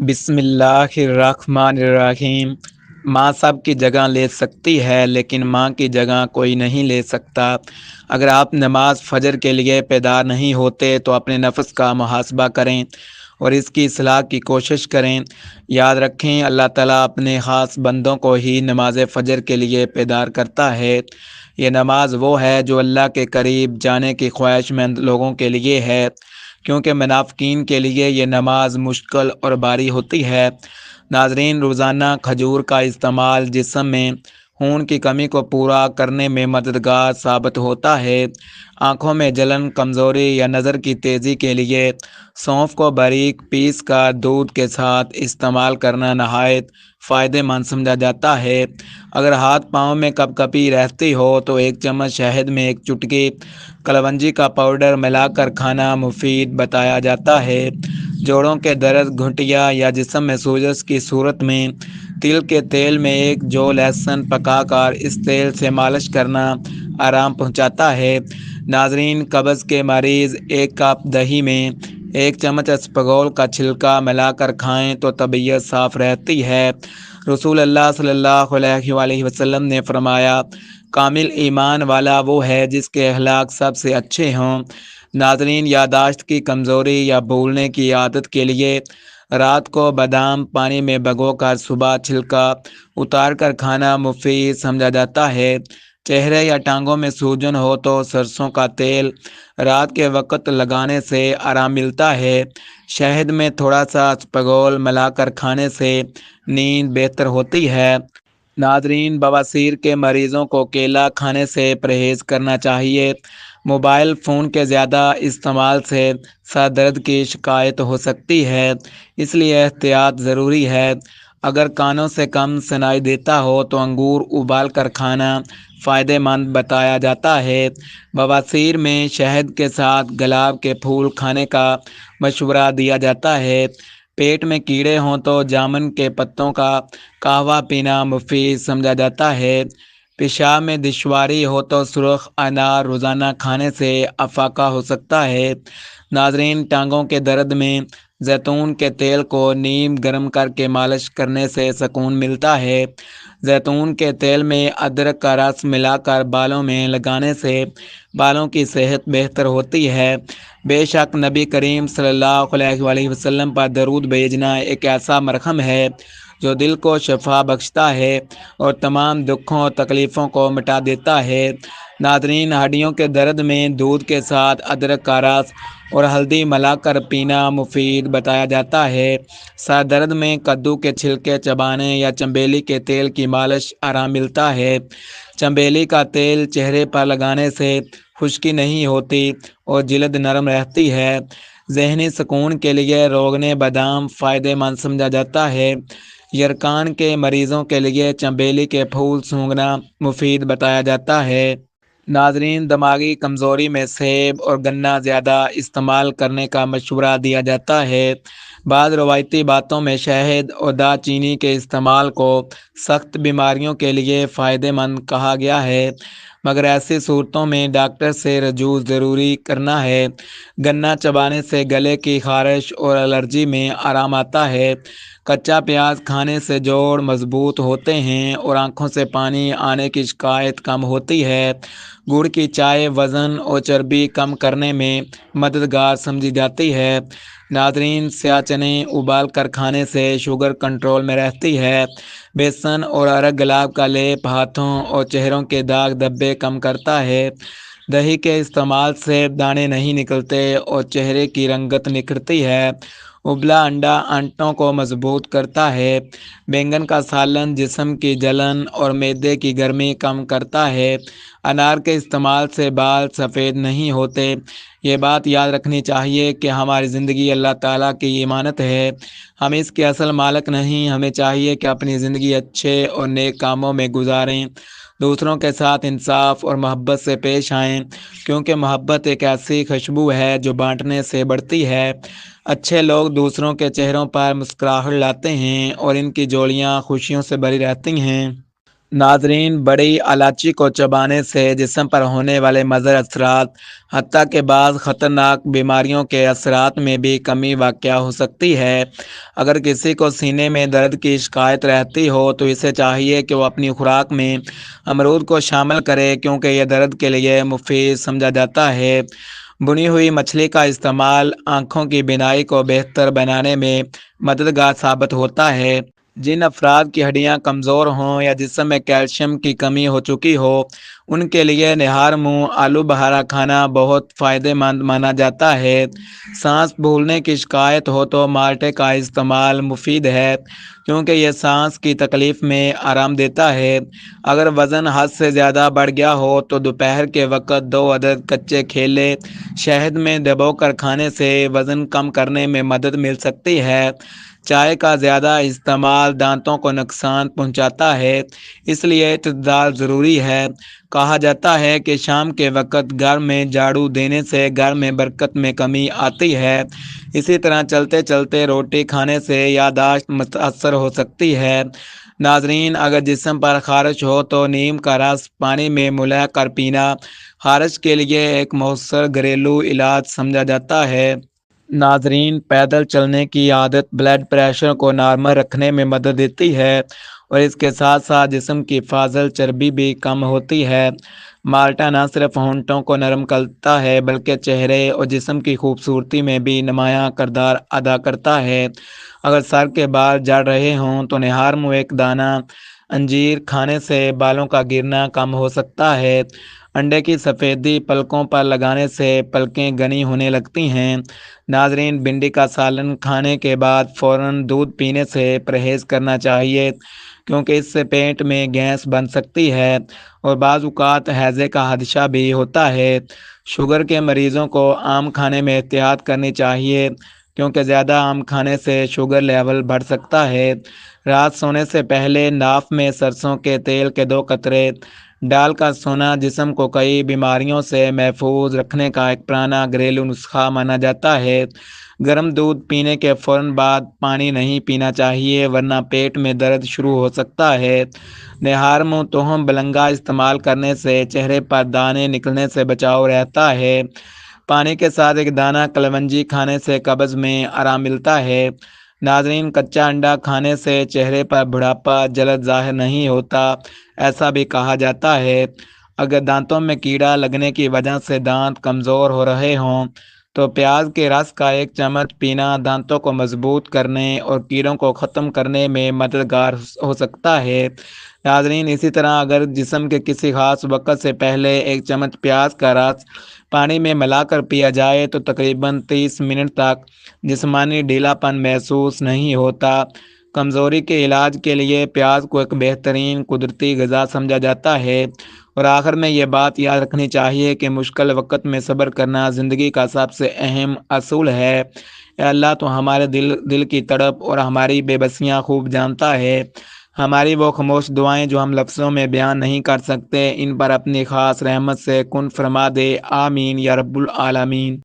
بسم اللہ الرحمن الرحیم۔ ماں سب کی جگہ لے سکتی ہے لیکن ماں کی جگہ کوئی نہیں لے سکتا۔ اگر آپ نماز فجر کے لیے بیدار نہیں ہوتے تو اپنے نفس کا محاسبہ کریں اور اس کی اصلاح کی کوشش کریں۔ یاد رکھیں، اللہ تعالیٰ اپنے خاص بندوں کو ہی نماز فجر کے لیے بیدار کرتا ہے۔ یہ نماز وہ ہے جو اللہ کے قریب جانے کی خواہش مند لوگوں کے لیے ہے، کیونکہ منافقین کے لیے یہ نماز مشکل اور بھاری ہوتی ہے۔ ناظرین، روزانہ کھجور کا استعمال جسم میں خون کی کمی کو پورا کرنے میں مددگار ثابت ہوتا ہے۔ آنکھوں میں جلن، کمزوری یا نظر کی تیزی کے لیے سونف کو باریک پیس کر دودھ کے ساتھ استعمال کرنا نہایت فائدہ مند سمجھا جاتا ہے۔ اگر ہاتھ پاؤں میں کپ کپی رہتی ہو تو ایک چمچ شہد میں ایک چٹکی کلونجی کا پاؤڈر ملا کر کھانا مفید بتایا جاتا ہے۔ جوڑوں کے درد، گھٹیا یا جسم میں سوجش کی صورت میں تل کے تیل میں ایک جو لہسن پکا کر اس تیل سے مالش کرنا آرام پہنچاتا ہے۔ ناظرین، قبض کے مریض ایک کپ دہی میں ایک چمچ اسپغول کا چھلکا ملا کر کھائیں تو طبیعت صاف رہتی ہے۔ رسول اللہ صلی اللہ علیہ وآلہ وسلم نے فرمایا، کامل ایمان والا وہ ہے جس کے اخلاق سب سے اچھے ہوں۔ ناظرین، یادداشت کی کمزوری یا بھولنے کی عادت کے لیے رات کو بادام پانی میں بھگو کر صبح چھلکا اتار کر کھانا مفید سمجھا جاتا ہے۔ چہرے یا ٹانگوں میں سوجن ہو تو سرسوں کا تیل رات کے وقت لگانے سے آرام ملتا ہے۔ شہد میں تھوڑا سا اسپغول ملا کر کھانے سے نیند بہتر ہوتی ہے۔ ناظرین، بواسیر کے مریضوں کو کیلا کھانے سے پرہیز کرنا چاہیے۔ موبائل فون کے زیادہ استعمال سے سر درد کی شکایت ہو سکتی ہے، اس لیے احتیاط ضروری ہے۔ اگر کانوں سے کم سنائی دیتا ہو تو انگور ابال کر کھانا فائدہ مند بتایا جاتا ہے۔ بواسیر میں شہد کے ساتھ گلاب کے پھول کھانے کا مشورہ دیا جاتا ہے۔ پیٹ میں کیڑے ہوں تو جامن کے پتوں کا قہوہ پینا مفید سمجھا جاتا ہے۔ پیشاب میں دشواری ہو تو سرخ انار روزانہ کھانے سے افاقہ ہو سکتا ہے۔ ناظرین، ٹانگوں کے درد میں زیتون کے تیل کو نیم گرم کر کے مالش کرنے سے سکون ملتا ہے۔ زیتون کے تیل میں ادرک کا رس ملا کر بالوں میں لگانے سے بالوں کی صحت بہتر ہوتی ہے۔ بے شک نبی کریم صلی اللہ علیہ وآلہ وسلم پر درود بھیجنا ایک ایسا مرہم ہے جو دل کو شفا بخشتا ہے اور تمام دکھوں اور تکلیفوں کو مٹا دیتا ہے۔ ناظرین، ہڈیوں کے درد میں دودھ کے ساتھ ادرک کا رس اور ہلدی ملا کر پینا مفید بتایا جاتا ہے۔ سر درد میں کدو کے چھلکے چبانے یا چنبیلی کے تیل کی مالش آرام ملتا ہے۔ چنبیلی کا تیل چہرے پر لگانے سے خشکی نہیں ہوتی اور جلد نرم رہتی ہے۔ ذہنی سکون کے لیے روغن بادام فائدہ مند سمجھا جاتا ہے۔ یرقان کے مریضوں کے لیے چنبیلی کے پھول سونگھنا مفید بتایا جاتا ہے۔ ناظرین، دماغی کمزوری میں سیب اور گنا زیادہ استعمال کرنے کا مشورہ دیا جاتا ہے۔ بعض روایتی باتوں میں شہد اور دار چینی کے استعمال کو سخت بیماریوں کے لیے فائدہ مند کہا گیا ہے، مگر ایسی صورتوں میں ڈاکٹر سے رجوع ضروری کرنا ہے۔ گنا چبانے سے گلے کی خارش اور الرجی میں آرام آتا ہے۔ کچا پیاز کھانے سے جوڑ مضبوط ہوتے ہیں اور آنکھوں سے پانی آنے کی شکایت کم ہوتی ہے۔ گڑ کی چائے وزن اور چربی کم کرنے میں مددگار سمجھی جاتی ہے۔ ناظرین، سیاہ چنے ابال کر کھانے سے شوگر کنٹرول میں رہتی ہے۔ بیسن اور ارگ گلاب کا لیپ ہاتھوں اور چہروں کے داغ دھبے کم کرتا ہے۔ دہی کے استعمال سے دانے نہیں نکلتے اور چہرے کی رنگت نکھرتی ہے۔ ابلا انڈا آنتوں کو مضبوط کرتا ہے۔ بینگن کا سالن جسم کی جلن اور معدے کی گرمی کم کرتا ہے۔ انار کے استعمال سے بال سفید نہیں ہوتے۔ یہ بات یاد رکھنی چاہیے کہ ہماری زندگی اللہ تعالیٰ کی امانت ہے، ہم اس کے اصل مالک نہیں۔ ہمیں چاہیے کہ اپنی زندگی اچھے اور نیک کاموں میں گزاریں، دوسروں کے ساتھ انصاف اور محبت سے پیش آئیں، کیونکہ محبت ایک ایسی خوشبو ہے جو بانٹنے سے بڑھتی ہے۔ اچھے لوگ دوسروں کے چہروں پر مسکراہٹ لاتے ہیں اور ان کی جوڑیاں خوشیوں سے بھری رہتی ہیں۔ ناظرین، بڑی الائچی کو چبانے سے جسم پر ہونے والے مضر اثرات حتیٰ کہ بعض خطرناک بیماریوں کے اثرات میں بھی کمی واقع ہو سکتی ہے۔ اگر کسی کو سینے میں درد کی شکایت رہتی ہو تو اسے چاہیے کہ وہ اپنی خوراک میں امرود کو شامل کرے، کیونکہ یہ درد کے لیے مفید سمجھا جاتا ہے۔ بنی ہوئی مچھلی کا استعمال آنکھوں کی بینائی کو بہتر بنانے میں مددگار ثابت ہوتا ہے۔ جن افراد کی ہڈیاں کمزور ہوں یا جسم میں کیلشیم کی کمی ہو چکی ہو، ان کے لیے نہار منہ آلو بخارا کھانا بہت فائدہ مند مانا جاتا ہے۔ سانس پھولنے کی شکایت ہو تو مالٹے کا استعمال مفید ہے، کیونکہ یہ سانس کی تکلیف میں آرام دیتا ہے۔ اگر وزن حد سے زیادہ بڑھ گیا ہو تو دوپہر کے وقت 2 عدد کچے کیلے شہد میں ڈبو کر کھانے سے وزن کم کرنے میں مدد مل سکتی ہے۔ چائے کا زیادہ استعمال دانتوں کو نقصان پہنچاتا ہے، اس لیے اعتدال ضروری ہے۔ کہا جاتا ہے کہ شام کے وقت گھر میں جھاڑو دینے سے گھر میں برکت میں کمی آتی ہے۔ اسی طرح چلتے چلتے روٹی کھانے سے یادداشت متاثر ہو سکتی ہے۔ ناظرین، اگر جسم پر خارش ہو تو نیم کا رس پانی میں ملا کر پینا خارش کے لیے ایک مؤثر گھریلو علاج سمجھا جاتا ہے۔ ناظرین، پیدل چلنے کی عادت بلڈ پریشر کو نارمل رکھنے میں مدد دیتی ہے اور اس کے ساتھ ساتھ جسم کی فاضل چربی بھی کم ہوتی ہے۔ مالٹا نہ صرف ہونٹوں کو نرم کرتا ہے بلکہ چہرے اور جسم کی خوبصورتی میں بھی نمایاں کردار ادا کرتا ہے۔ اگر سر کے بال جھڑ رہے ہوں تو نہار منہ ایک دانہ انجیر کھانے سے بالوں کا گرنا کم ہو سکتا ہے۔ انڈے کی سفیدی پلکوں پر لگانے سے پلکیں گھنی ہونے لگتی ہیں۔ ناظرین، بھنڈی کا سالن کھانے کے بعد فوراً دودھ پینے سے پرہیز کرنا چاہیے، کیونکہ اس سے پیٹ میں گیس بن سکتی ہے اور بعض اوقات ہیضے کا خدشہ بھی ہوتا ہے۔ شوگر کے مریضوں کو آم کھانے میں احتیاط کرنی چاہیے، کیونکہ زیادہ آم کھانے سے شوگر لیول بڑھ سکتا ہے۔ رات سونے سے پہلے ناف میں سرسوں کے تیل کے 2 قطرے ڈال کر سونا جسم کو کئی بیماریوں سے محفوظ رکھنے کا ایک پرانا گھریلو نسخہ مانا جاتا ہے۔ گرم دودھ پینے کے فوراً بعد پانی نہیں پینا چاہیے، ورنہ پیٹ میں درد شروع ہو سکتا ہے۔ نہار منہ تھوم بلنگا استعمال کرنے سے چہرے پر دانے نکلنے سے بچاؤ رہتا ہے۔ پانی کے ساتھ ایک دانہ کلونجی کھانے سے قبض میں آرام ملتا ہے۔ ناظرین، کچا انڈا کھانے سے چہرے پر بڑھاپا جلد ظاہر نہیں ہوتا، ایسا بھی کہا جاتا ہے۔ اگر دانتوں میں کیڑا لگنے کی وجہ سے دانت کمزور ہو رہے ہوں تو پیاز کے رس کا 1 چمچ پینا دانتوں کو مضبوط کرنے اور کیڑوں کو ختم کرنے میں مددگار ہو سکتا ہے۔ ناظرین، اسی طرح اگر جسم کے کسی خاص وقت سے پہلے 1 چمچ پیاز کا رس پانی میں ملا کر پیا جائے تو تقریباً 30 منٹ تک جسمانی ڈھیلا پن محسوس نہیں ہوتا۔ کمزوری کے علاج کے لیے پیاز کو ایک بہترین قدرتی غذا سمجھا جاتا ہے۔ اور آخر میں یہ بات یاد رکھنی چاہیے کہ مشکل وقت میں صبر کرنا زندگی کا سب سے اہم اصول ہے۔ اے اللہ، تو ہمارے دل کی تڑپ اور ہماری بے بسیاں خوب جانتا ہے۔ ہماری وہ خاموش دعائیں جو ہم لفظوں میں بیان نہیں کر سکتے، ان پر اپنی خاص رحمت سے کن فرما دے۔ آمین یا رب العالمین۔